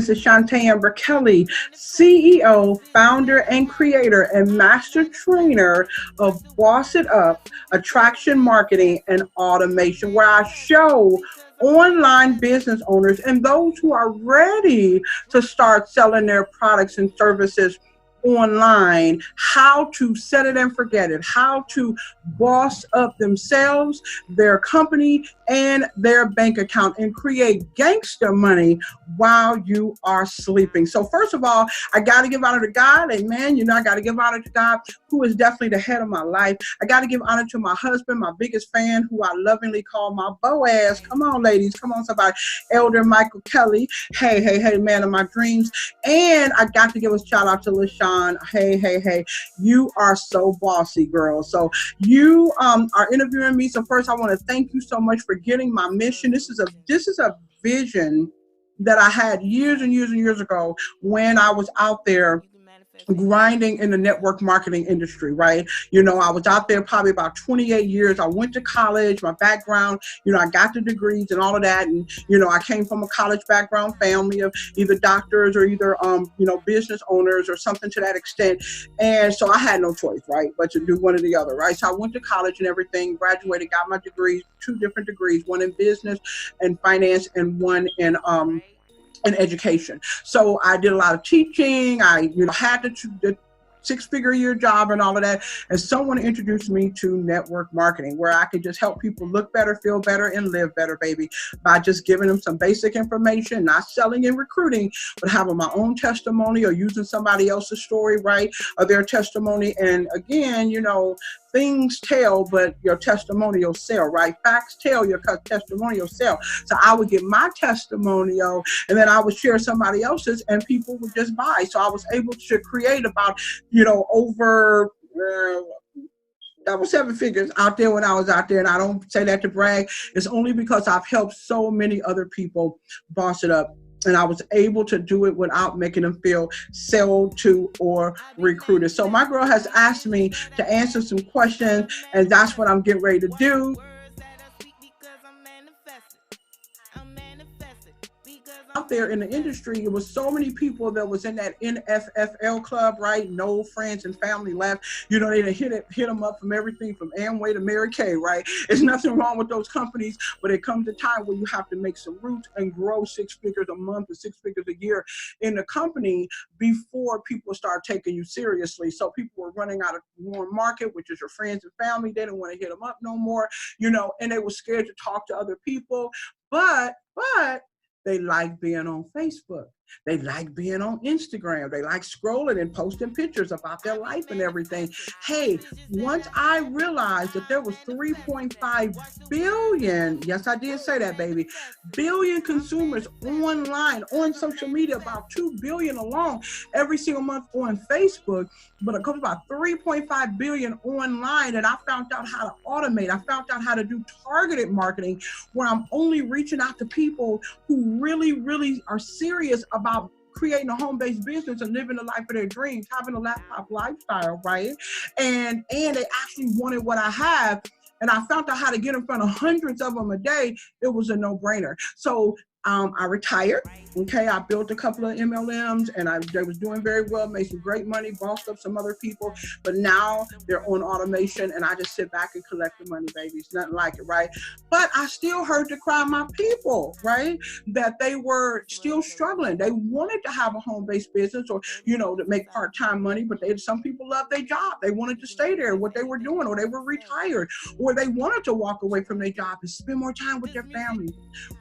Mrs. Chante Amber Kelly, CEO, founder, and creator, and master trainer of Boss It Up, Attraction Marketing and Automation, where I show online business owners and those who are ready to start selling their products and services online how to set it and forget it, how to boss up themselves, their company, and their bank account and create gangster money while you are sleeping. So first of all, I got to give honor to God. Amen. You know, I got to give honor to God, who is definitely the head of my life. I got to give honor to my husband, my biggest fan, who I lovingly call my Boaz. Come on, ladies. Come on, somebody. Elder Michael Kelly. Hey, hey, hey, man of my dreams. And I got to give a shout out to LaShawn. Hey, hey, hey. You are so bossy, girl. So you are interviewing me. So first, I want to thank you so much for getting my mission. This is a vision that I had years and years and years ago when I was out there grinding in the network marketing industry, right? You know, I was out there probably about 28 years. I went to college, my background, you know, I got the degrees and all of that. And, you know, I came from a college background family of either doctors or either, you know, business owners or something to that extent. And so I had no choice, right, but to do one or the other, right? So I went to college and everything, graduated, got my degrees, 2 different degrees, one in business and finance and one in education. So I did a lot of teaching. I, you know, had the 6-figure a year job and all of that. And someone introduced me to network marketing, where I could just help people look better, feel better, and live better, baby, by just giving them some basic information, not selling and recruiting, but having my own testimony or using somebody else's story, right, or their testimony. And again, you know, things tell, but your testimonial sell, right? Facts tell, your testimonial sell. So I would get my testimonial and then I would share somebody else's and people would just buy. So I was able to create about, you know, over that was 7 figures out there when I was out there. And I don't say that to brag. It's only because I've helped so many other people boss it up. And I was able to do it without making them feel sold to or recruited. So my girl has asked me to answer some questions, and that's what I'm getting ready to do. Out there in the industry, it was so many people that was in that NFFL club, right? No friends and family left. You know, they hit them up from everything from Amway to Mary Kay, right? There's nothing wrong with those companies, but it comes a time where you have to make some roots and grow 6 figures a month or 6 figures a year in the company before people start taking you seriously. So people were running out of warm market, which is your friends and family. They didn't want to hit them up no more, you know, and they were scared to talk to other people. But they like being on Facebook. They like being on Instagram. They like scrolling and posting pictures about their life and everything. Hey, once I realized that there was 3.5 billion, yes, I did say that, baby, billion consumers online, on social media, about 2 billion alone every single month on Facebook, but it comes about 3.5 billion online. And I found out how to automate. I found out how to do targeted marketing where I'm only reaching out to people who really, really are serious about creating a home-based business and living the life of their dreams, having a laptop lifestyle, right? And they actually wanted what I have. And I found out how to get in front of hundreds of them a day. It was a no-brainer. So I retired. Okay, I built a couple of MLMs and they was doing very well, made some great money, bossed up some other people, but now they're on automation and I just sit back and collect the money, baby. It's nothing like it, right? But I still heard the cry of my people, right? That they were still struggling. They wanted to have a home-based business or, you know, to make part-time money, but some people love their job. They wanted to stay there, what they were doing, or they were retired, or they wanted to walk away from their job and spend more time with their family,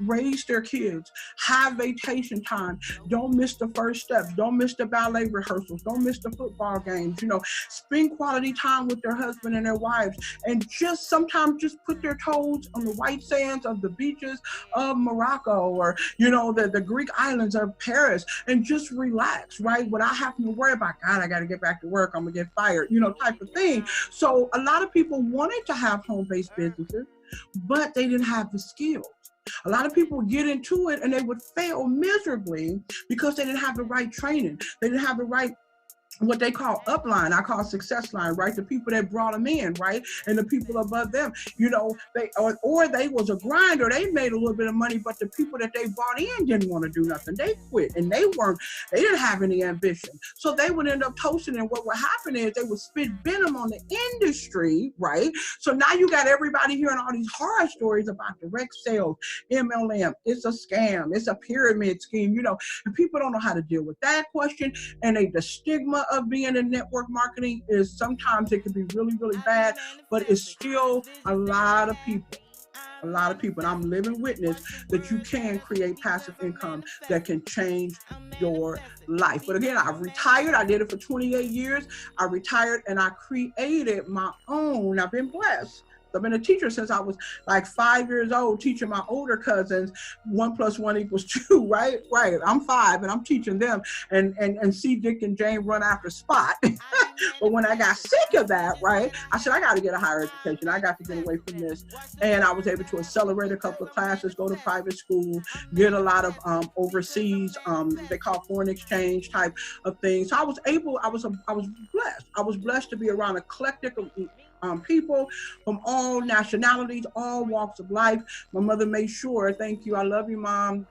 raise their kids, have vacation time, don't miss the first steps, don't miss the ballet rehearsals, don't miss the football games, you know, spend quality time with their husband and their wives, and just sometimes just put their toes on the white sands of the beaches of Morocco or, you know, the Greek islands of Paris and just relax, right? Without having to worry about, God, I got to get back to work, I'm gonna get fired, you know, type of thing. So a lot of people wanted to have home-based businesses, but they didn't have the skills. A lot of people would get into it and they would fail miserably because they didn't have the right training. They didn't have the right what they call upline, I call success line, right? The people that brought them in, right? And the people above them, or they was a grinder, they made a little bit of money, but the people that they brought in didn't want to do nothing. They quit, and they didn't have any ambition. So they would end up toasting, and what would happen is they would spit venom on the industry, right? So now you got everybody hearing all these horror stories about direct sales, MLM. It's a scam. It's a pyramid scheme, and people don't know how to deal with that question. And the stigma of being in network marketing is sometimes it can be really, really bad, but it's still a lot of people. And I'm living witness that you can create passive income that can change your life. But again, I've retired. I did it for 28 years. I retired and I created my own. I've been blessed. I've been a teacher since I was like 5 years old, teaching my older cousins 1 + 1 = 2, right? Right. I'm 5 and I'm teaching them and see Dick and Jane run after Spot. But when I got sick of that, right, I said, I got to get a higher education. I got to get away from this. And I was able to accelerate a couple of classes, go to private school, get a lot of overseas, they call foreign exchange type of things. So I was blessed. I was blessed to be around eclectic people from all nationalities, all walks of life. My mother made sure, thank you, I love you, Mom.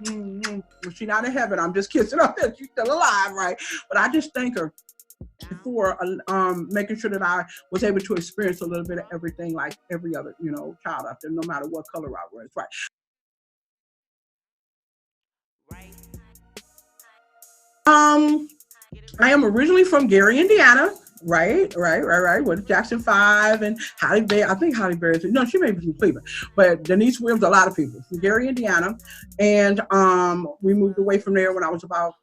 She's not in heaven. I'm just kissing her. She's still alive, right? But I just thank her for making sure that I was able to experience a little bit of everything like every other, child out there, no matter what color I was, right? I am originally from Gary, Indiana. Right. With Jackson 5 and Halle Berry. I think Halle Berry. No, she may be from Cleveland, but Denise Williams, a lot of people from Gary, Indiana. And we moved away from there when I was about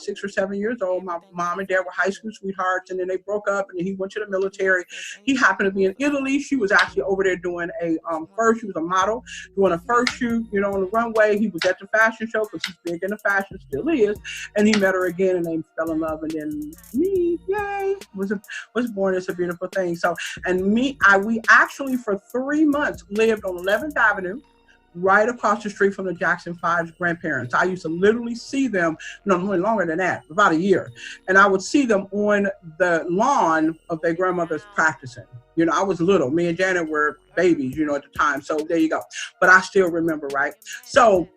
6 or 7 years old. My mom and dad were high school sweethearts, and then they broke up, and then he went to the military. He happened to be in Italy. She was actually over there doing she was a model, doing a first shoot, on the runway. He was at the fashion show because he's big into fashion, still is. And he met her again, and they fell in love, and then me, yay, was born. It's a beautiful thing. So, and we actually for 3 months lived on 11th Avenue, right across the street from the Jackson 5's grandparents. I used to literally see them, no, longer than that, about a year. And I would see them on the lawn of their grandmother's practicing. I was little. Me and Janet were babies, at the time. So there you go. But I still remember, right? So,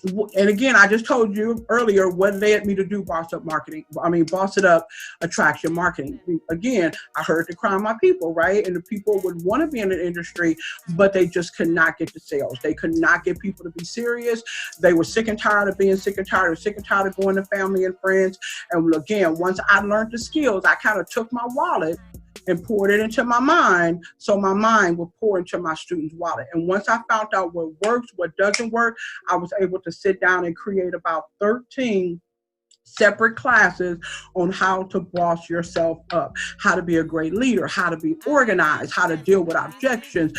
and again, I just told you earlier what led me to do Boss It Up Attraction Marketing. Again, I heard the cry of my people, right? And the people would want to be in the industry, but they just could not get the sales. They could not get people to be serious. They were sick and tired of being sick and tired of going to family and friends. And again, once I learned the skills, I kind of took my wallet and poured it into my mind, so my mind would pour into my students' wallet. And once I found out what works, what doesn't work, I was able to sit down and create about 13 separate classes on how to boss yourself up, how to be a great leader, how to be organized, how to deal with objections,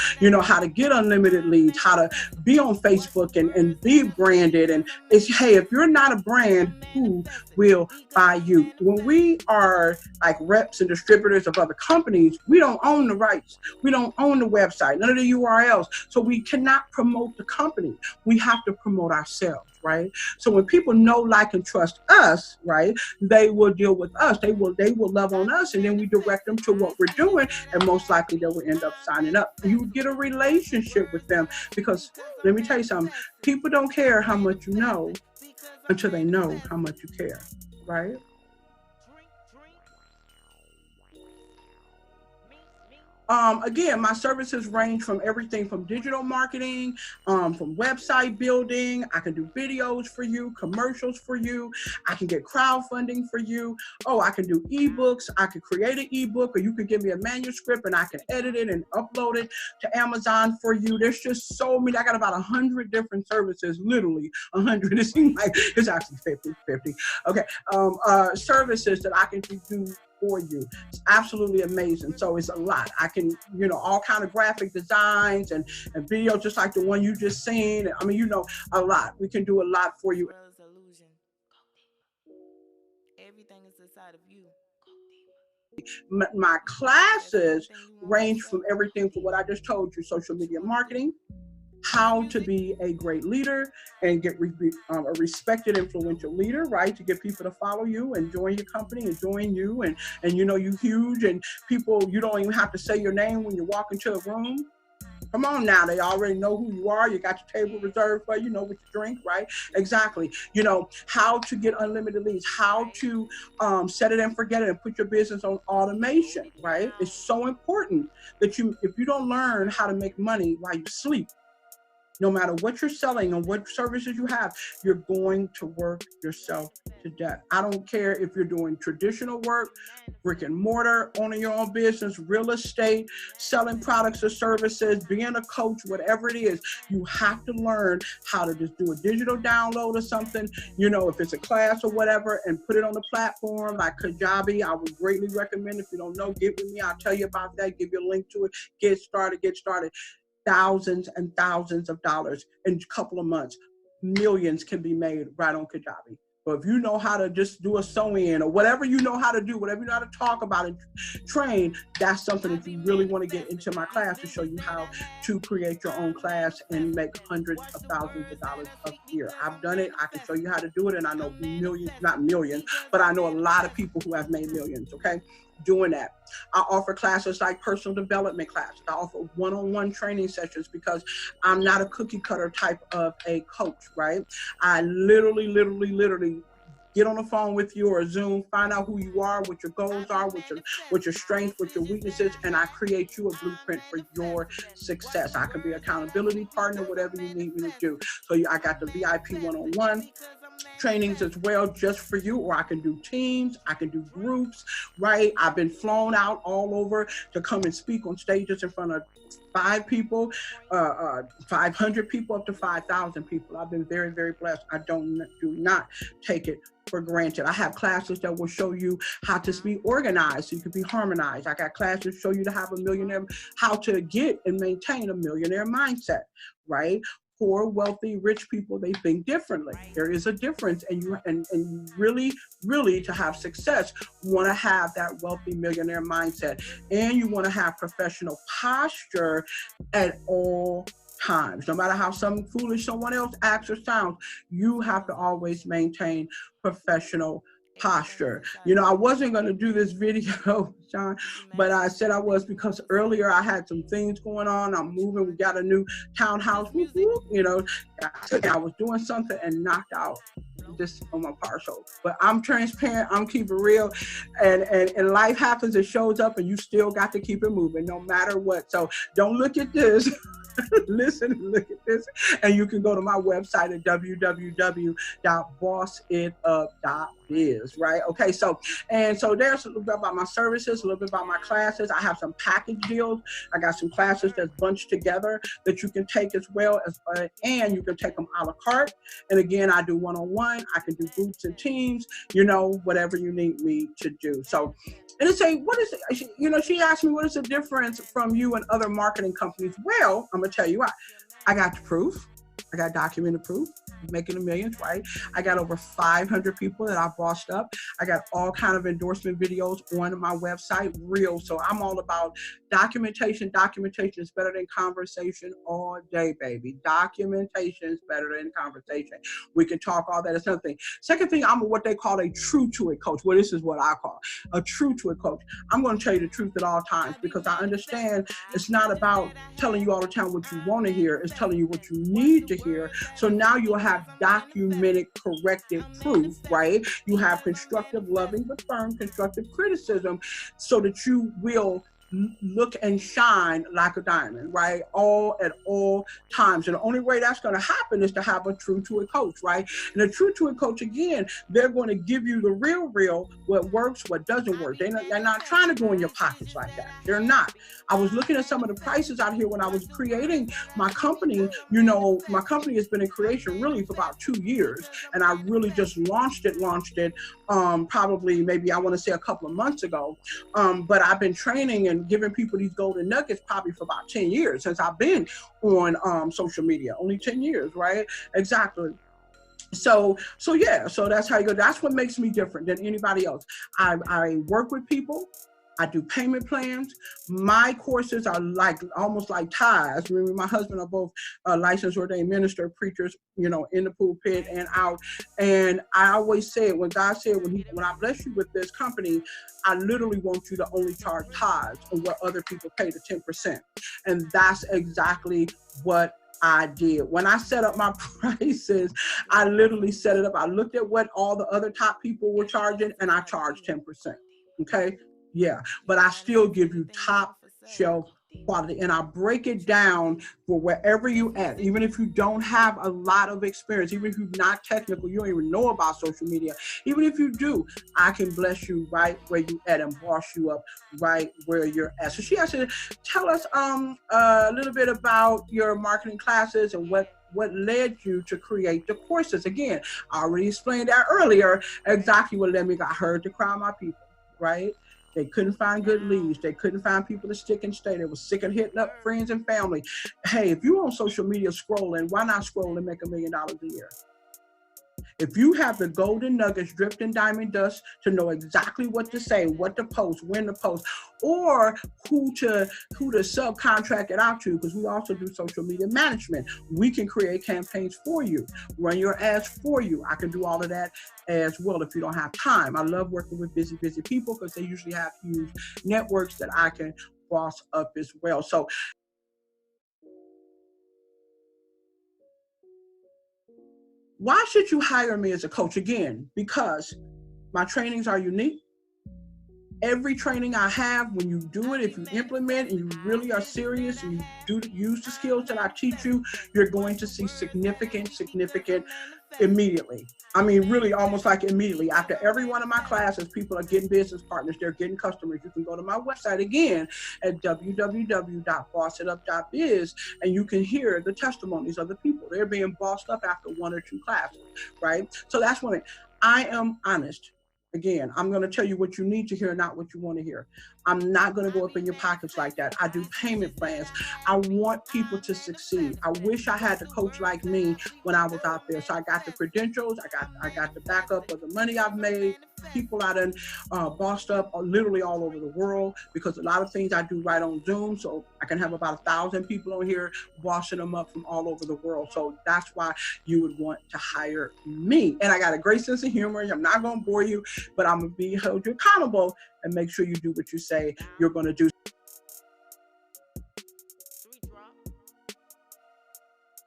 how to get unlimited leads, how to be on Facebook and be branded. And it's, hey, if you're not a brand, who will buy you? When we are like reps and distributors of other companies, we don't own the rights. We don't own the website, none of the URLs. So we cannot promote the company. We have to promote ourselves. Right. So when people know, like, and trust us, right, they will deal with us. They will love on us, and then we direct them to what we're doing, and most likely they will end up signing up. You get a relationship with them because let me tell you something. People don't care how much you know until they know how much you care. Right. Again, my services range from everything from digital marketing, from website building. I can do videos for you, commercials for you. I can get crowdfunding for you. Oh, I can do ebooks. I can create an ebook, or you can give me a manuscript and I can edit it and upload it to Amazon for you. There's just so many. I got about 100 different services, literally 100. It seems like it's actually 50. Okay, services that I can do for you. It's absolutely amazing. So it's a lot. I can, all kind of graphic designs and videos just like the one you just seen. I mean, a lot. We can do a lot for you. Everything is inside of you. My classes range from everything from what I just told you, social media marketing, how to be a great leader and get a respected, influential leader, right? To get people to follow you and join your company and join you, and you know you huge, and people, you don't even have to say your name when you walk into a room. Come on now, they already know who you are. You got your table reserved for you, know what you drink, right? Exactly. You know, how to get unlimited leads, how to set it and forget it and put your business on automation, right? It's so important that if you don't learn how to make money while you sleep, no matter what you're selling and what services you have, you're going to work yourself to death. I don't care if you're doing traditional work, brick and mortar, owning your own business, real estate, selling products or services, being a coach, whatever it is, you have to learn how to just do a digital download or something, you know, if it's a class or whatever, and put it on the platform like Kajabi. I would greatly recommend. If you don't know, get with me. I'll tell you about that, give you a link to it. Get started. Thousands and thousands of dollars in a couple of months. Millions can be made right on Kajabi. But if you know how to just do a sew-in or whatever you know how to do, whatever you know how to talk about and train, that's something that you really want to get into my class to show you how to create your own class and make hundreds of thousands of dollars a year. I've done it. I can show you how to do it. And I know millions, not millions, but I know a lot of people who have made millions, okay? Doing that. I offer classes like personal development classes. I offer one-on-one training sessions because I'm not a cookie cutter type of a coach, right? I literally get on the phone with you or Zoom, find out who you are, what your goals are, what your strengths, what your weaknesses, and I create you a blueprint for your success. I can be accountability partner, whatever you need me to do. So I got the VIP one-on-one trainings as well, just for you, or I can do teams, I can do groups, right? I've been flown out all over to come and speak on stages in front of 5 people, 500 people, up to 5,000 people. I've been very, very blessed. I do not take it for granted. I have classes that will show you how to be organized so you can be harmonized. I got classes show you to have a millionaire, how to get and maintain a millionaire mindset, right? Poor, wealthy, rich people, they think differently. There is a difference, and you really to have success, want to have that wealthy millionaire mindset, and you want to have professional posture at all times. No matter how foolish someone else acts or sounds, you have to always maintain professional posture. You know, I wasn't going to do this video, Sean, but I said I was because earlier I had some things going on. I'm moving. We got a new townhouse. You know, I was doing something and knocked out just on my partial. But I'm transparent. I'm keeping real. And life happens. It shows up, and you still got to keep it moving no matter what. So don't look at this. Listen and look at this, and you can go to my website at www.bossitup.biz, right? Okay, so there's a little bit about my services, a little bit about my classes. I have some package deals. I got some classes that's bunched together that you can take as well, as and you can take them a la carte. And again, I do one-on-one. I can do groups and teams, you know, whatever you need me to do. So, and it's what is it? You know, she asked me, what is the difference from you and other marketing companies? Well, I'm gonna tell you what. I got the proof. I got documented proof. Making the millions, right? I got over 500 people that I've bossed up. I got all kind of endorsement videos on my website, real. So I'm all about documentation. Documentation is better than conversation all day, baby. Documentation is better than conversation. We can talk all that. It's another thing. Second thing, I'm what they call a true to it coach. Well, this is what I call a true to it coach. I'm going to tell you the truth at all times because I understand it's not about telling you all the time what you want to hear. It's telling you what you need to hear. So now you'll have documented, corrected proof, right? You have constructive, loving, but firm constructive criticism so that you will look and shine like a diamond, right? At all times. And the only way that's going to happen is to have a true to it coach, right? And a true to it coach, again, they're going to give you the real, what works, what doesn't work. They're not trying to go in your pockets like that. They're not. I was looking at some of the prices out here when I was creating my company. You know, my company has been in creation really for about 2 years. And I really just launched it probably maybe I want to say a couple of months ago. But I've been training and giving people these golden nuggets probably for about 10 years since I've been on social media. Only 10 years, right? Exactly. So yeah, so that's how you go. That's what makes me different than anybody else. I work with people. I do payment plans. My courses are like almost like tithes. Remember, my husband are both licensed ordained minister, preachers, you know, in the pulpit and out. And I always say, when God said, when I bless you with this company, I literally want you to only charge tithes on what other people pay, the 10%. And that's exactly what I did. When I set up my prices, I literally set it up. I looked at what all the other top people were charging, and I charged 10%. Okay. Yeah. But I still give you top shelf quality, and I break it down for wherever you at. Even if you don't have a lot of experience, even if you're not technical, you don't even know about social media, even if you do, I can bless you right where you at and boss you up right where you're at. So she asked you to tell us a little bit about your marketing classes and what led you to create the courses. Again, I already explained that earlier, exactly what led me. I heard the cry of my people, right? They couldn't find good leads. They couldn't find people to stick and stay. They were sick of hitting up friends and family. Hey, if you're on social media scrolling, why not scroll and make $1 million a year? If you have the golden nuggets dripped in diamond dust to know exactly what to say, what to post, when to post, or who to subcontract it out to, because we also do social media management. We can create campaigns for you, run your ads for you. I can do all of that as well if you don't have time. I love working with busy people because they usually have huge networks that I can boss up as well. So why should you hire me as a coach? Again, because my trainings are unique. Every training I have, when you do it, if you implement and you really are serious and you use the skills that I teach you, you're going to see significant immediately. I mean, really almost like immediately. After every one of my classes, people are getting business partners. They're getting customers. You can go to my website again at www.bossitup.biz and you can hear the testimonies of the people. They're being bossed up after 1 or 2 classes, right? So that's one thing. I am honest. Again, I'm going to tell you what you need to hear, not what you want to hear. I'm not going to go up in your pockets like that. I do payment plans. I want people to succeed. I wish I had a coach like me when I was out there. So I got the credentials. I got the backup of the money I've made. People I done bossed up literally all over the world, because a lot of things I do right on Zoom. So I can have about 1,000 people on here bossing them up from all over the world. So that's why you would want to hire me. And I got a great sense of humor. I'm not going to bore you, but I'm going to be held you accountable and make sure you do what you say you're going to do.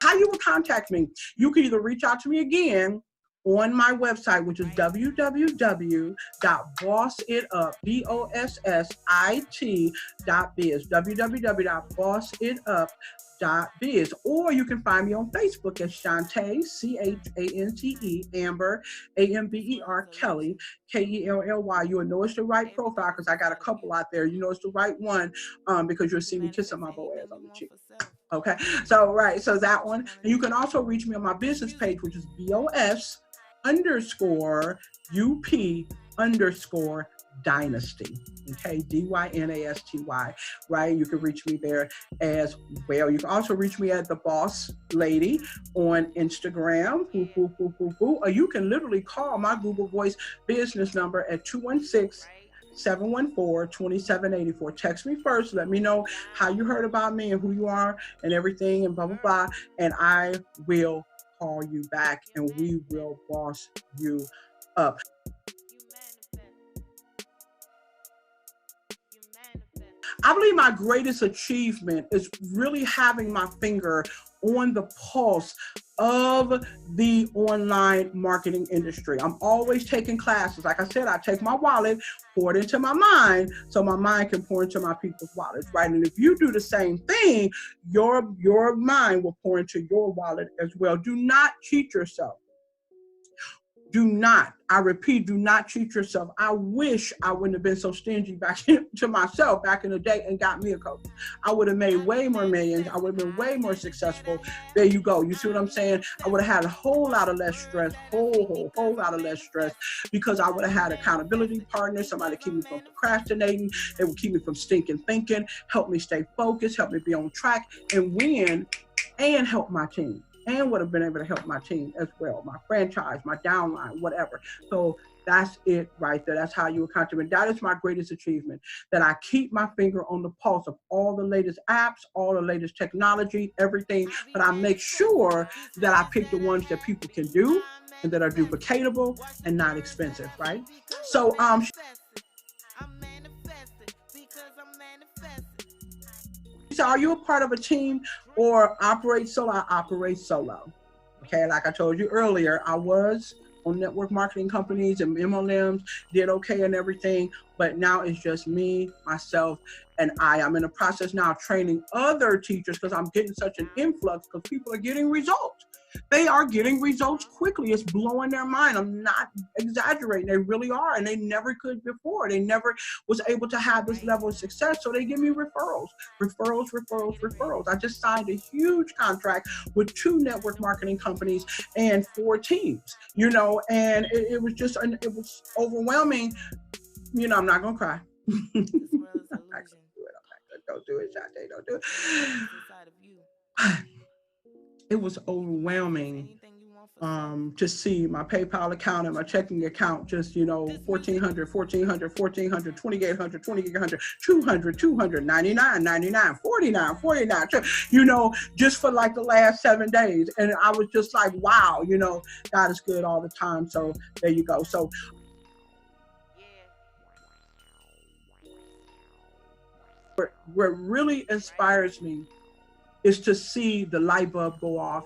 How you will contact me, you can either reach out to me again on my website, which is www.bossitup.biz, www.bossitup.biz, or you can find me on Facebook as Chante, Chante, Amber, Amber, Kelly, Kelly. You will know it's the right profile because I got a couple out there. You know it's the right one because you'll see me kissing my Boaz on the cheek. Okay, so right, so that one. And you can also reach me on my business page, which is BOS_UP_Dynasty. Okay, DYNASTY, right? You can reach me there as well. You can also reach me at the Boss Lady on Instagram, or you can literally call my Google Voice business number at 216-714-2784. Text me first. Let me know how you heard about me and who you are and everything and blah, blah, blah. And I will call you back and we will boss you up. I believe my greatest achievement is really having my finger on the pulse of the online marketing industry. I'm always taking classes. Like I said, I take my wallet, pour it into my mind, so my mind can pour into my people's wallets, right? And if you do the same thing, your mind will pour into your wallet as well. Do not cheat yourself. Do not, I repeat, do not cheat yourself. I wish I wouldn't have been so stingy back to myself back in the day and got me a coach. I would have made way more millions. I would have been way more successful. There you go. You see what I'm saying? I would have had a whole lot of less stress, whole lot of less stress, because I would have had accountability partners, somebody to keep me from procrastinating. They would keep me from stinking thinking, help me stay focused, help me be on track and win, and help my team. And would have been able to help my team as well, my franchise, my downline, whatever. So That's it right there. That's how you account to me. That is my greatest achievement, that I keep my finger on the pulse of all the latest apps, all the latest technology, everything. But I make sure that I pick the ones that people can do and that are duplicatable and not expensive, right? So, so are you a part of a team or operate solo? I operate solo. Okay, like I told you earlier, I was on network marketing companies and MLMs, did okay and everything, but now it's just me, myself, and I'm in the process now of training other teachers because I'm getting such an influx because people are getting results. They are getting results quickly. It's blowing their mind. I'm not exaggerating. They really are, and they never could before. They never was able to have this level of success, so they give me referrals, referrals, referrals, referrals. I just signed a huge contract with 2 network marketing companies and 4 teams, you know, and it was just, it was overwhelming. You know, I'm not going to cry. I'm not gonna do it. Don't do it, Chante. Don't do it. It was overwhelming to see my PayPal account and my checking account just, you know, 1,400, 1,400, 1,400, 2,800, 2,800, 200, 200, 99, 99, 49, 49, you know, just for like the last 7 days. And I was just like, wow, you know, God is good all the time. So there you go. So what really inspires me is to see the light bulb go off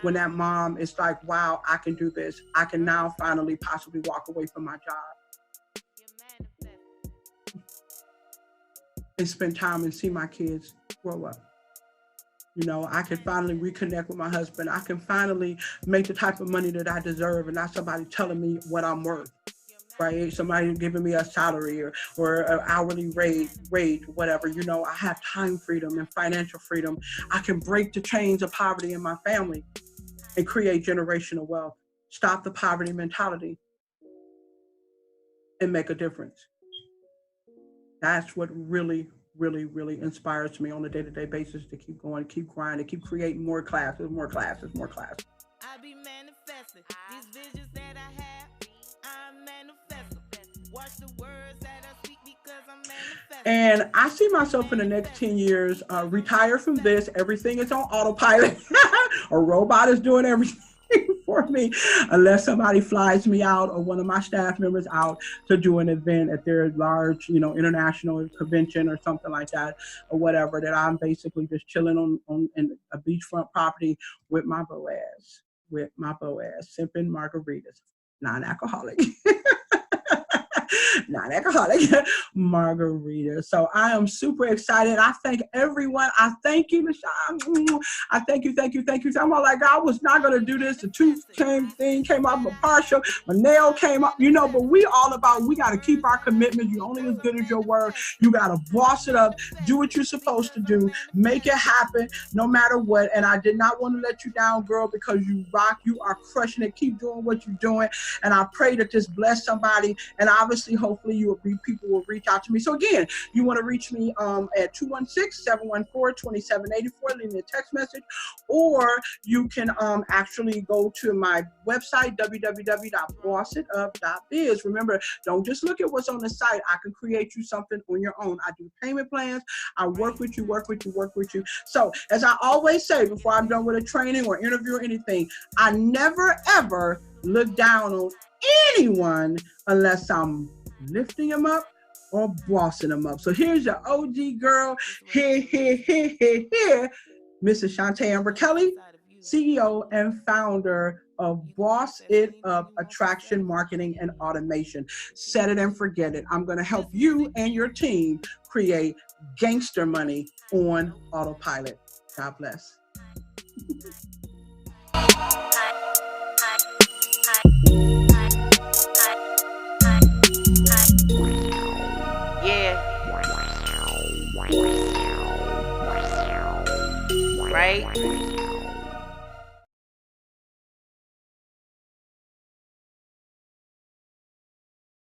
when that mom is like, wow, I can do this. I can now finally possibly walk away from my job and spend time and see my kids grow up. You know, I can finally reconnect with my husband. I can finally make the type of money that I deserve and not somebody telling me what I'm worth. Right? Somebody giving me a salary or an hourly rate, whatever. You know, I have time freedom and financial freedom. I can break the chains of poverty in my family and create generational wealth, stop the poverty mentality, and make a difference. That's what really, really, really inspires me on a day-to-day basis to keep going, keep grinding, keep creating more classes, more classes, more classes. I be manifesting these visions that I have. I'm manifesting. Watch the words that I speak because I'm manifesting. And I see myself in the next 10 years retire from this. Everything is on autopilot. A robot is doing everything for me, unless somebody flies me out or one of my staff members out to do an event at their large, you know, international convention or something like that, or whatever. That I'm basically just chilling on in a beachfront property with my Boaz, sipping margaritas, non-alcoholic. Non-alcoholic margarita. So I am super excited. I thank everyone. I thank you, Michelle. I thank you. I'm all like, I was not going to do this. The tooth came up, my partial, my nail came up, you know, but we got to keep our commitment. You're only as good as your word. You got to boss it up, do what you're supposed to do, make it happen no matter what. And I did not want to let you down, girl, because you rock, you are crushing it. Keep doing what you're doing. And I pray that this bless somebody. And obviously, hopefully people will reach out to me. So again, you want to reach me at 216-714-2784, leave me a text message, or you can actually go to my website, www.bossitup.biz. Remember, don't just look at what's on the site. I can create you something on your own. I do payment plans. I work with you. So as I always say, before I'm done with a training or interview or anything, I never, ever look down on anyone unless I'm lifting them up or bossing them up. So here's your OG girl, here, Mrs. Chante Amber Kelly, CEO and founder of Boss It Up Attraction Marketing and Automation. Set it and forget it. I'm going to help you and your team create gangster money on autopilot. God bless. Yeah. Right?